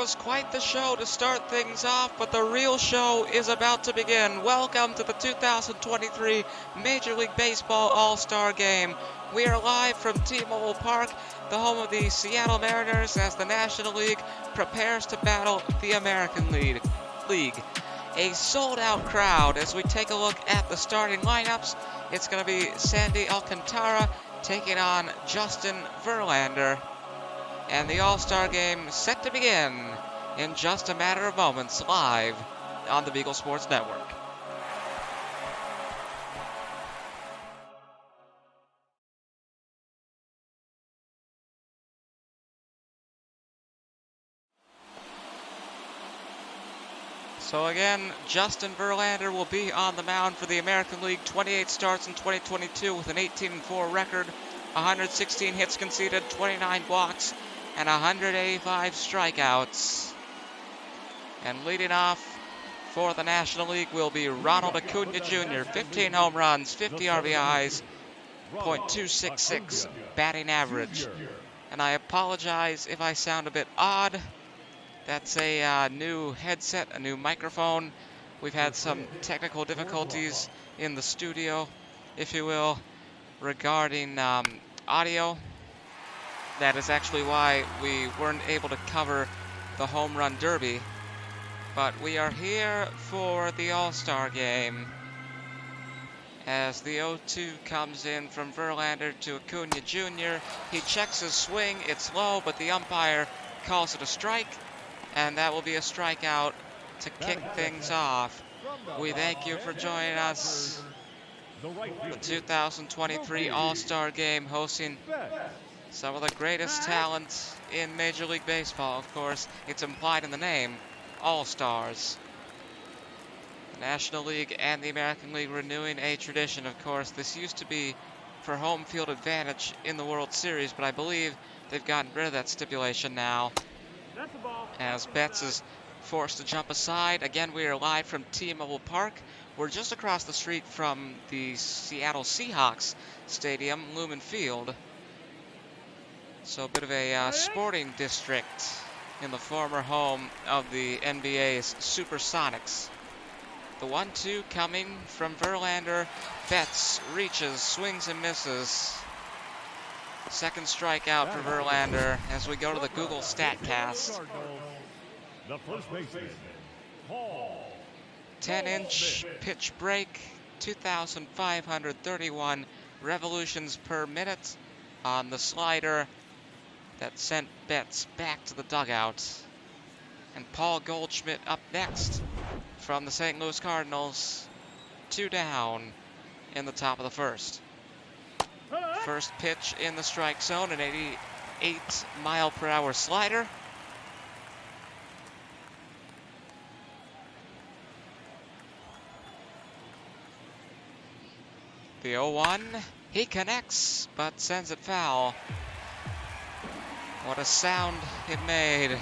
was quite the show to start things off, but the real show is about to begin. Welcome to the 2023 Major League Baseball All-Star Game. We are live from T-Mobile Park, the home of the Seattle Mariners, as the National League prepares to battle the American League. A sold-out crowd as we take a look at the starting lineups. It's going to be Sandy Alcantara taking on Justin Verlander. And the All-Star Game set to begin in just a matter of moments, live on the Beagle Sports Network. So again, Justin Verlander will be on the mound for the American League. 28 starts in 2022 with an 18-4 record, 116 hits conceded, 29 walks, and 185 strikeouts. And leading off for the National League will be Ronald Acuna Jr., 15 home runs, 50 RBIs, .266 batting average. And I apologize if I sound a bit odd. That's a new headset, a new microphone. We've had some technical difficulties in the studio, if you will, regarding audio. That is actually why we weren't able to cover the Home Run Derby. But we are here for the All-Star Game. As the 0-2 comes in from Verlander to Acuna Jr. He checks his swing. It's low, but the umpire calls it a strike. And that will be a strikeout to kick things off. We thank you for joining us. The 2023 All-Star Game, hosting some of the greatest talent in Major League Baseball. Of course, it's implied in the name, All-Stars. The National League and the American League renewing a tradition. Of course, this used to be for home field advantage in the World Series, but I believe they've gotten rid of that stipulation now, as Betts is forced to jump aside. Again, we are live from T-Mobile Park. We're just across the street from the Seattle Seahawks Stadium, Lumen Field. So a bit of a sporting district in the former home of the NBA's Supersonics. The 1-2 coming from Verlander. Betts reaches, swings and misses. Second strikeout for Verlander as we go to the Google StatCast. 10-inch pitch break, 2,531 revolutions per minute on the slider that sent Betts back to the dugout. And Paul Goldschmidt up next from the St. Louis Cardinals. 2 down in the top of the first. First pitch in the strike zone, an 88-mile-per-hour slider. The 0-1, he connects, but sends it foul. What a sound it made,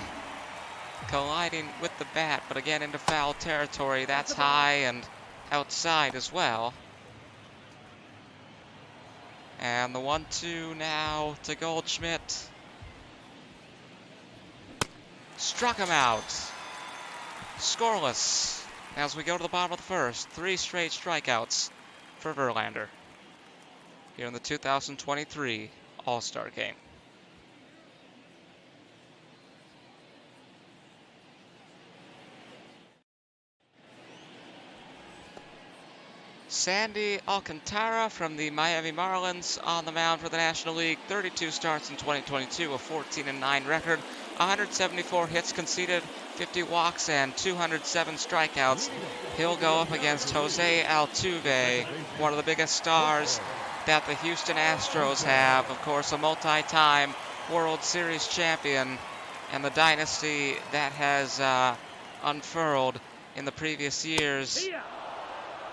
colliding with the bat, but again into foul territory. That's high and outside as well. And the 1-2 now to Goldschmidt. Struck him out. Scoreless as we go to the bottom of the first. 3 straight strikeouts for Verlander here in the 2023 All-Star Game. Sandy Alcantara from the Miami Marlins on the mound for the National League. 32 starts in 2022, a 14-9 record, 174 hits conceded, 50 walks, and 207 strikeouts. He'll go up against Jose Altuve, one of the biggest stars that the Houston Astros have. Of course, a multi-time World Series champion, and the dynasty that has unfurled in the previous years.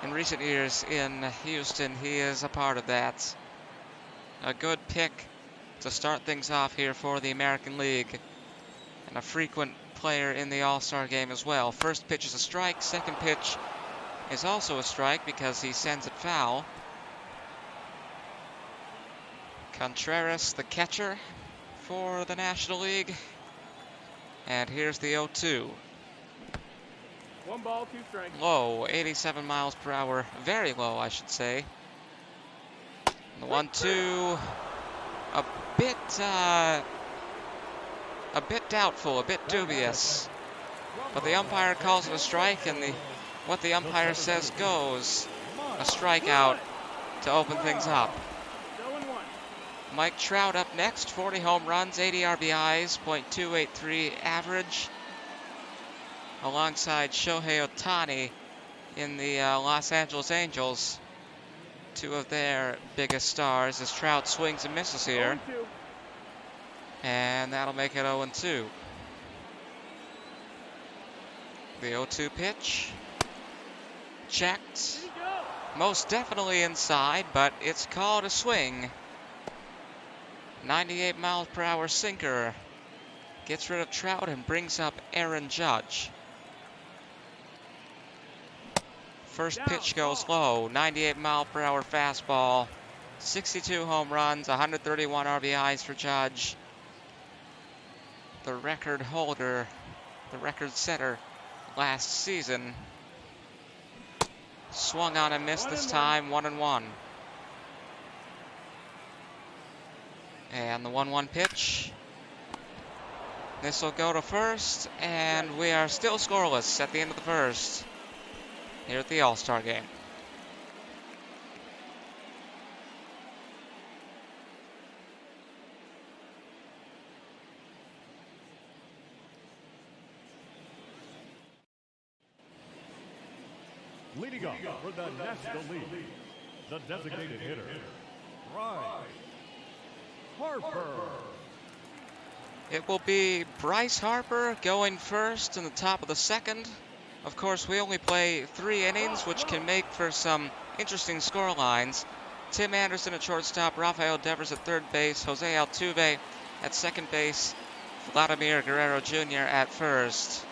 In recent years in Houston, he is a part of that. A good pick to start things off here for the American League, and a frequent player in the All-Star Game as well. First pitch is a strike. Second pitch is also a strike because he sends it foul. Contreras, the catcher for the National League, And here's the 0-2. 1 ball, 2 strikes. Low, 87 miles per hour. Very low, I should say. The 1-2, a bit doubtful, a bit dubious. But the umpire calls it a strike, and what the umpire says goes. A strikeout to open things up. Mike Trout up next, 40 home runs, 80 RBIs, .283 average. Alongside Shohei Ohtani in the Los Angeles Angels. Two of their biggest stars as Trout swings and misses here. And that'll make it 0-2. The 0-2 pitch. Checked. Most definitely inside, but it's called a swing. 98 miles per hour sinker. Gets rid of Trout and brings up Aaron Judge. First pitch goes low. 98 mile per hour fastball. 62 home runs, 131 RBIs for Judge. The record holder, the record setter last season. Swung on and missed this time, 1-1. And the 1-1 pitch. This will go to first, and we are still scoreless at the end of the first here at the All-Star Game. Leading off for the National League, the designated hitter, Bryce Harper. It will be Bryce Harper going first in the top of the second. Of course, we only play 3 innings, which can make for some interesting score lines. Tim Anderson at shortstop, Rafael Devers at third base, Jose Altuve at second base, Vladimir Guerrero Jr. at first.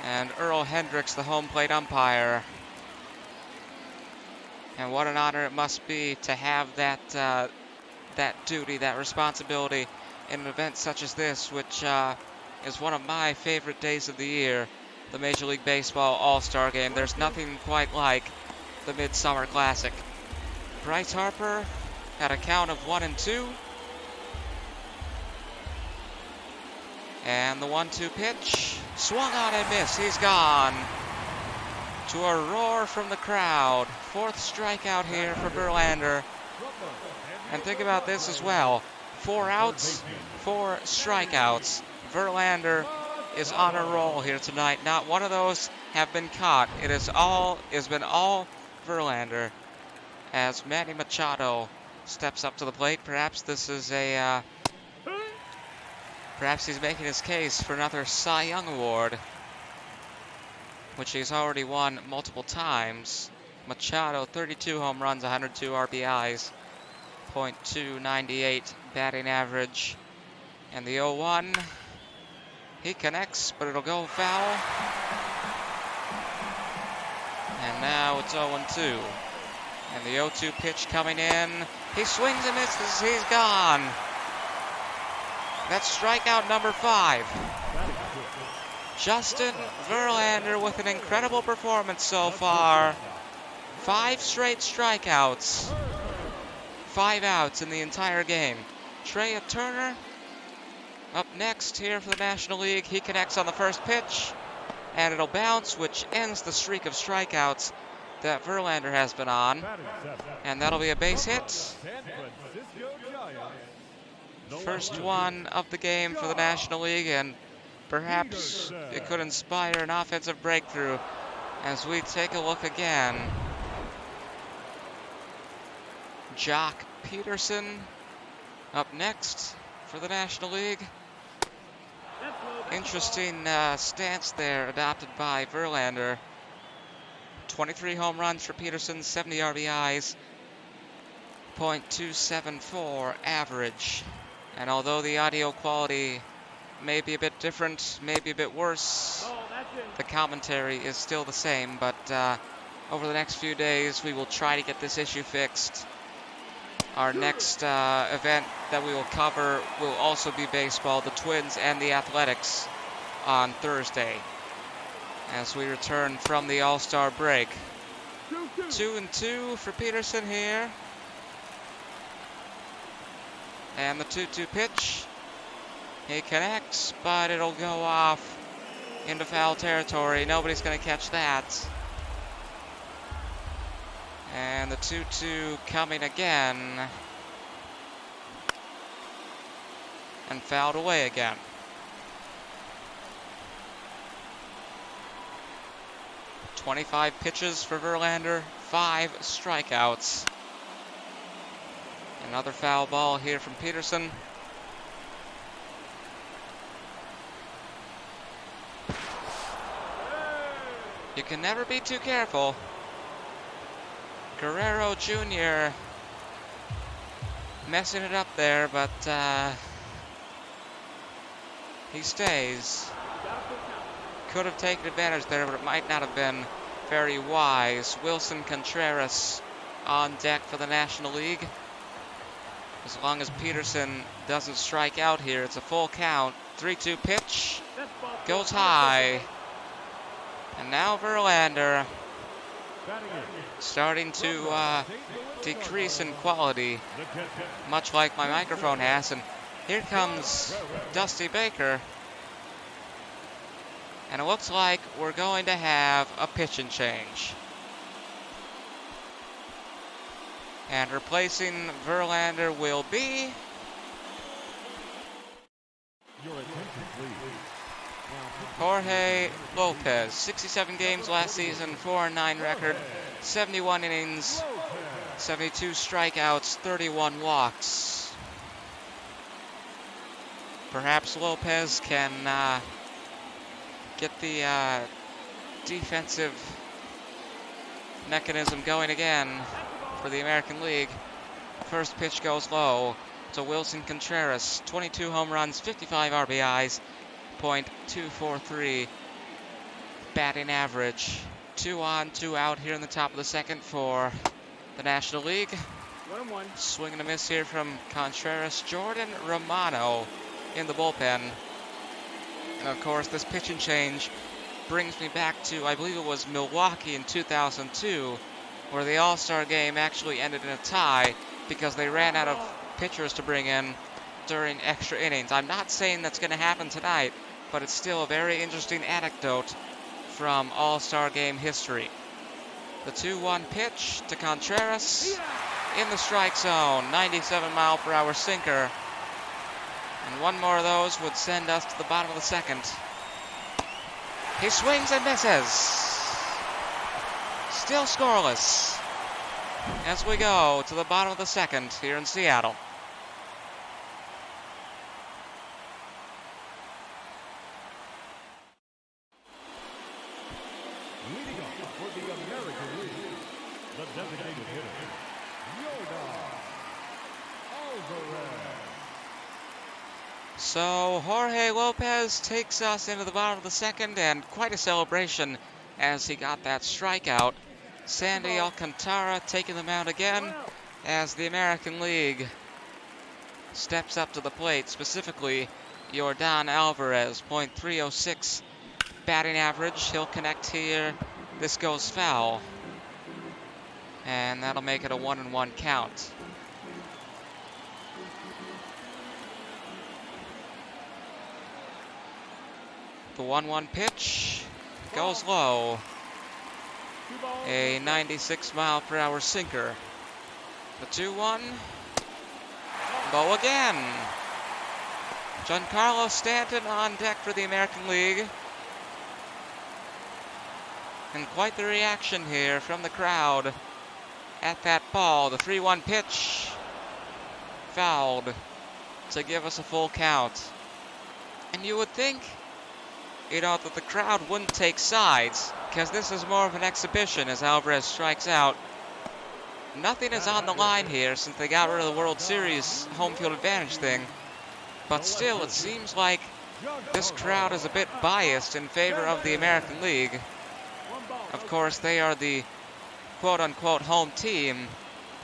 And Earl Hendricks, the home plate umpire. And what an honor it must be to have that duty, that responsibility in an event such as this, which is one of my favorite days of the year, the Major League Baseball All-Star Game. There's nothing quite like the Midsummer Classic. Bryce Harper had a count of 1-2. And the 1-2 pitch, swung on and missed. He's gone. To a roar from the crowd. 4th strikeout here for Verlander. And think about this as well. 4 outs, 4 strikeouts. Verlander is on a roll here tonight. Not one of those have been caught. It has been all Verlander. As Manny Machado steps up to the plate. Perhaps this is perhaps he's making his case for another Cy Young Award, which he's already won multiple times. Machado, 32 home runs, 102 RBIs, .298 batting average. And the 0-1, he connects, but it'll go foul. And now it's 0-2. And the 0-2 pitch coming in. He swings and misses. He's gone. That's strikeout number 5. Justin Verlander with an incredible performance so far. 5 straight strikeouts. 5 outs in the entire game. Trey Turner up next here for the National League. He connects on the first pitch, and it'll bounce, which ends the streak of strikeouts that Verlander has been on. And that'll be a base hit. First one of the game for the National League, and perhaps it could inspire an offensive breakthrough as we take a look again. Jock Peterson up next for the National League. Interesting stance there adopted by Verlander. 23 home runs for Peterson, 70 RBIs, .274 average. And although the audio quality may be a bit different, maybe a bit worse, the commentary is still the same. But over the next few days, we will try to get this issue fixed. Our next event that we will cover will also be baseball, the Twins and the Athletics on Thursday as we return from the All-Star break. 2-2 for Peterson here. And the 2-2 pitch. He connects, but it'll go off into foul territory. Nobody's going to catch that. And the 2-2 coming again. And fouled away again. "25 pitches for Verlander, 5 strikeouts. Another foul ball here from Peterson. You can never be too careful. Guerrero Jr. messing it up there, but he stays. Could have taken advantage there, but it might not have been very wise. Wilson Contreras on deck for the National League. As long as Peterson doesn't strike out here, it's a full count. 3-2 pitch. Goes high. And now Verlander starting to decrease in quality, much like my microphone has. And here comes Dusty Baker. And it looks like we're going to have a pitching change. And replacing Verlander will be Jorge Lopez. 67 games last season, 4-9 record, 71 innings, 72 strikeouts, 31 walks. Perhaps Lopez can get the defensive mechanism going again for the American League. First pitch goes low to Wilson Contreras. 22 home runs, 55 RBIs, .243 batting average. 2 on, 2 out here in the top of the second for the National League. 1-1. Swing and a miss here from Contreras. Jordan Romano in the bullpen. And of course, this pitching change brings me back to, I believe it was Milwaukee in 2002, where the All-Star game actually ended in a tie because they ran out of pitchers to bring in during extra innings. I'm not saying that's going to happen tonight, but it's still a very interesting anecdote from All-Star game history. The 2-1 pitch to Contreras in the strike zone. 97-mile-per-hour sinker. And one more of those would send us to the bottom of the second. He swings and misses. Still scoreless as we go to the bottom of the second here in Seattle. Leading off for the American League, the designated hitter, Alvarez. So Jorge Lopez takes us into the bottom of the second, and quite a celebration as he got that strikeout. Sandy Alcantara taking the mound again as the American League steps up to the plate, specifically Yordan Alvarez, .306 batting average. He'll connect here. This goes foul. And that'll make it a 1-1 count. The 1-1 pitch goes low. A 96-mile-per-hour sinker. The 2-1. Low again. Giancarlo Stanton on deck for the American League. And quite the reaction here from the crowd at that ball. The 3-1 pitch. Fouled to give us a full count. And you would think, that the crowd wouldn't take sides, because this is more of an exhibition as Alvarez strikes out. Nothing is on the line here since they got rid of the World Series home field advantage thing. But still, it seems like this crowd is a bit biased in favor of the American League. Of course, they are the quote-unquote home team,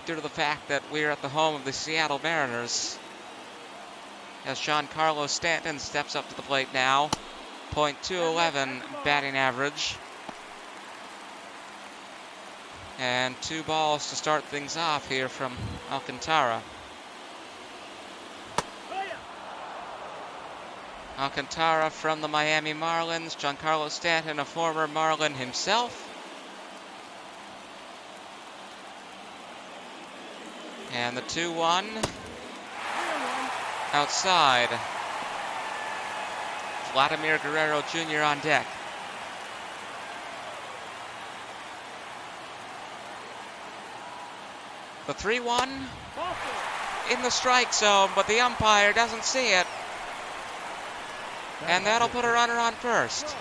due to the fact that we're at the home of the Seattle Mariners. As Giancarlo Stanton steps up to the plate now. .211 batting average. And 2 balls to start things off here from Alcantara. Alcantara from the Miami Marlins. Giancarlo Stanton, a former Marlin himself. And the 2-1 outside. Vladimir Guerrero Jr. on deck. The 3-1 in the strike zone, but the umpire doesn't see it. And that'll put a runner on first.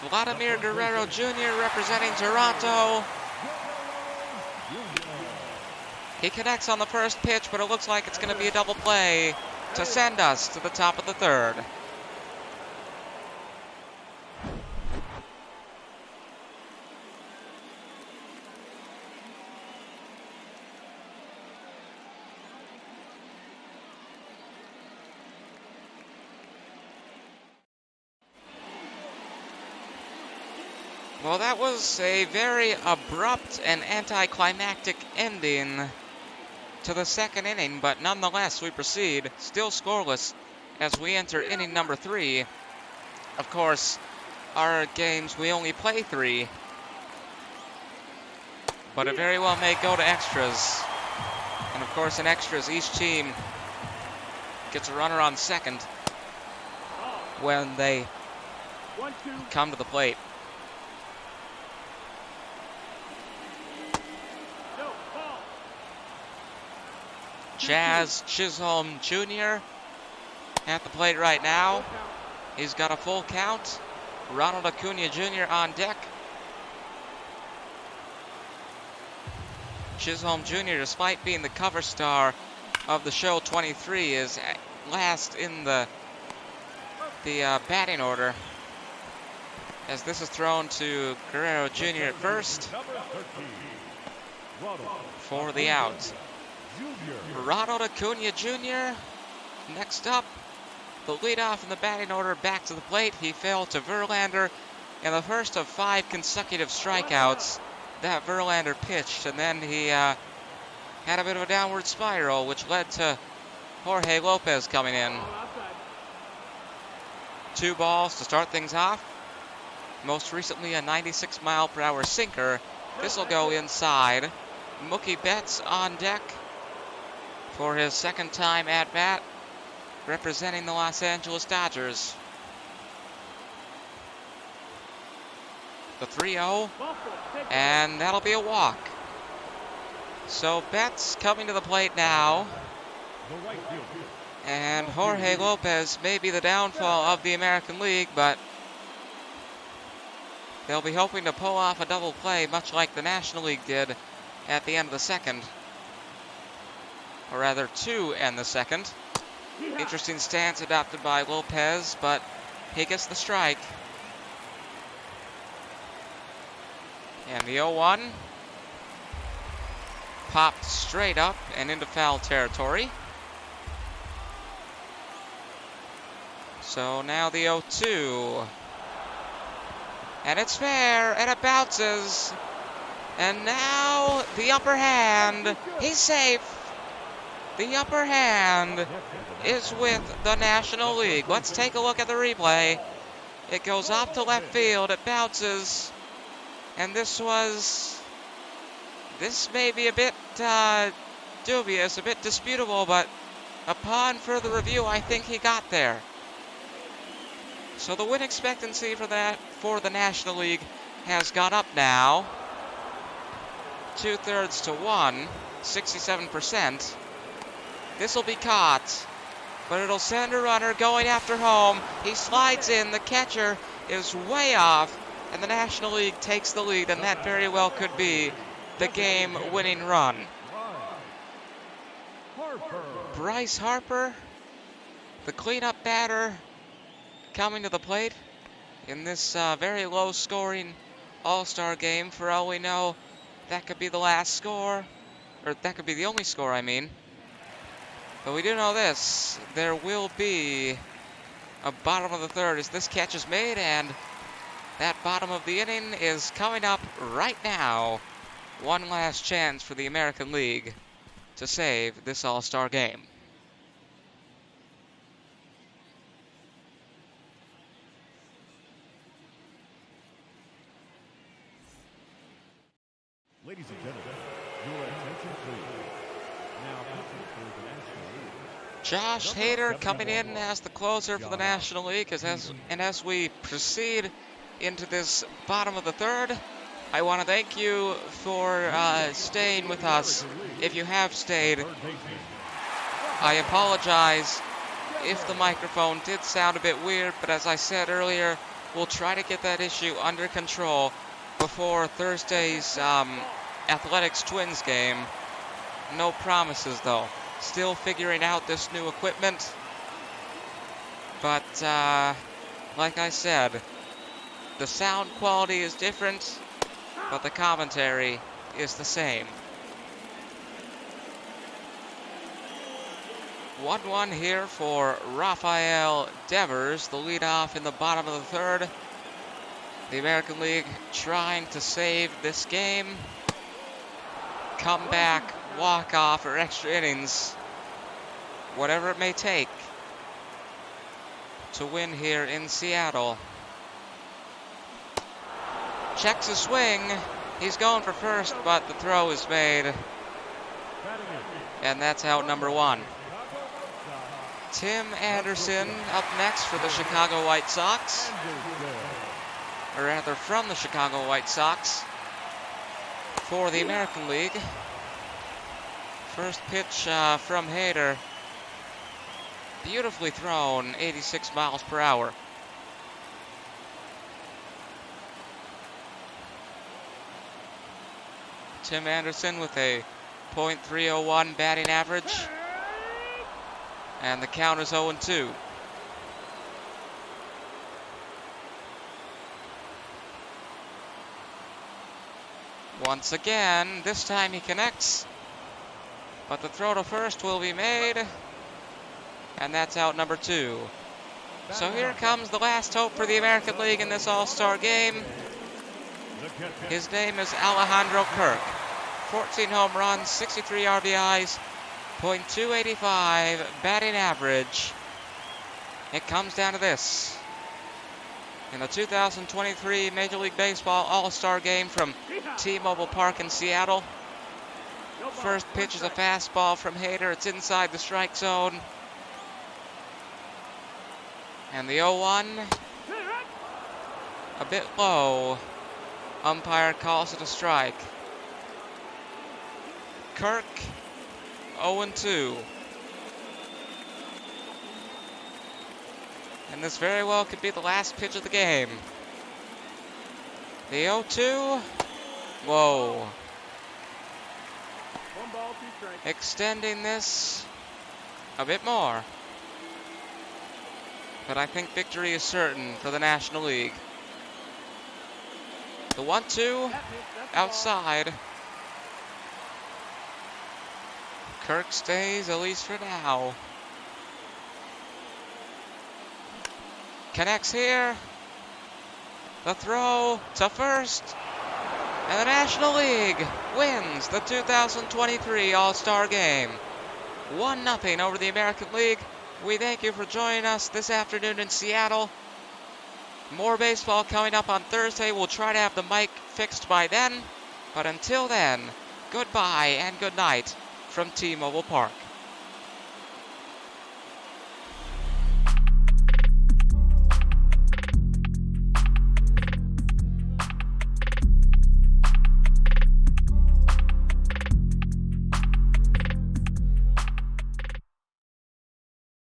Vladimir Guerrero Jr. representing Toronto. He connects on the first pitch, but it looks like it's going to be a double play to send us to the top of the third. Well, that was a very abrupt and anticlimactic ending to the second inning, but nonetheless we proceed, still scoreless, as we enter inning number 3. Of course, our games, we only play 3, but it very well may go to extras. And of course, in extras, each team gets a runner on second when they come to the plate. Jazz Chisholm Jr. at the plate right now. He's got a full count. Ronald Acuna Jr. on deck. Chisholm Jr., despite being the cover star of the show 23, is last in the batting order, as this is thrown to Guerrero Jr. at first for the out. Ronald Acuna Jr. next up, the leadoff in the batting order, back to the plate. He fell to Verlander in the first of 5 consecutive strikeouts that Verlander pitched, and then he had a bit of a downward spiral, which led to Jorge Lopez coming in. 2 balls to start things off. Most recently a 96-mile-per-hour sinker. This will go inside. Mookie Betts on deck for his second time at bat, representing the Los Angeles Dodgers. The 3-0, and that'll be a walk. So Betts coming to the plate now, and Jorge Lopez may be the downfall of the American League, but they'll be hoping to pull off a double play, much like the National League did at the end of the second. Or rather, 2 and the second. Interesting stance adopted by Lopez, but he gets the strike. And the 0-1 popped straight up and into foul territory. So now the 0-2. And it's fair, and it bounces. And now the upper hand. He's safe. The upper hand is with the National League. Let's take a look at the replay. It goes off to left field. It bounces. And this may be a bit dubious, a bit disputable, but upon further review, I think he got there. So the win expectancy for the National League has gone up now. 2/3 to 1, 67%. This will be caught, but it'll send a runner going after home. He slides in, the catcher is way off, and the National League takes the lead, and that very well could be the game-winning run. Bryce Harper, the cleanup batter, coming to the plate in this very low-scoring All-Star game. For all we know, that could be the last score, or that could be the only score, I mean. But we do know this, there will be a bottom of the third as this catch is made, and that bottom of the inning is coming up right now. One last chance for the American League to save this All-Star game. Ladies and gentlemen, your attention please. Now pitching for the National League. Josh Hader coming in as the closer for the National League. As we proceed into this bottom of the third, I want to thank you for staying with us. If you have stayed, I apologize if the microphone did sound a bit weird, but as I said earlier, we'll try to get that issue under control before Thursday's Athletics Twins game. No promises, though. Still figuring out this new equipment. But, like I said, the sound quality is different, but the commentary is the same. 1-1 here for Rafael Devers, the leadoff in the bottom of the third. The American League trying to save this game. Comeback, walk-off, or extra innings. Whatever it may take to win here in Seattle. Checks a swing. He's going for first, but the throw is made. And that's out number one. Tim Anderson up next for the Chicago White Sox. Or rather, from the Chicago White Sox for the American League. First pitch from Hader. Beautifully thrown, 86 miles per hour. Tim Anderson with a .301 batting average. And the count is 0-2. Once again, this time he connects. But the throw to first will be made. And that's out number two. So here comes the last hope for the American League in this All-Star game. His name is Alejandro Kirk. 14 home runs, 63 RBIs, .285 batting average. It comes down to this. In the 2023 Major League Baseball All-Star game from T-Mobile Park in Seattle. First pitch is a fastball from Hader. It's inside the strike zone. And the 0-1, a bit low. Umpire calls it a strike. Kirk, 0-2. And this very well could be the last pitch of the game. The 0-2, whoa. 1 ball, 2 strikes. Extending this a bit more. But I think victory is certain for the National League. The 1-2 outside. Kirk stays, at least for now. Connects here. The throw to first. And the National League wins the 2023 All-Star Game. 1-0 over the American League. We thank you for joining us this afternoon in Seattle. More baseball coming up on Thursday. We'll try to have the mic fixed by then. But until then, goodbye and good night from T-Mobile Park.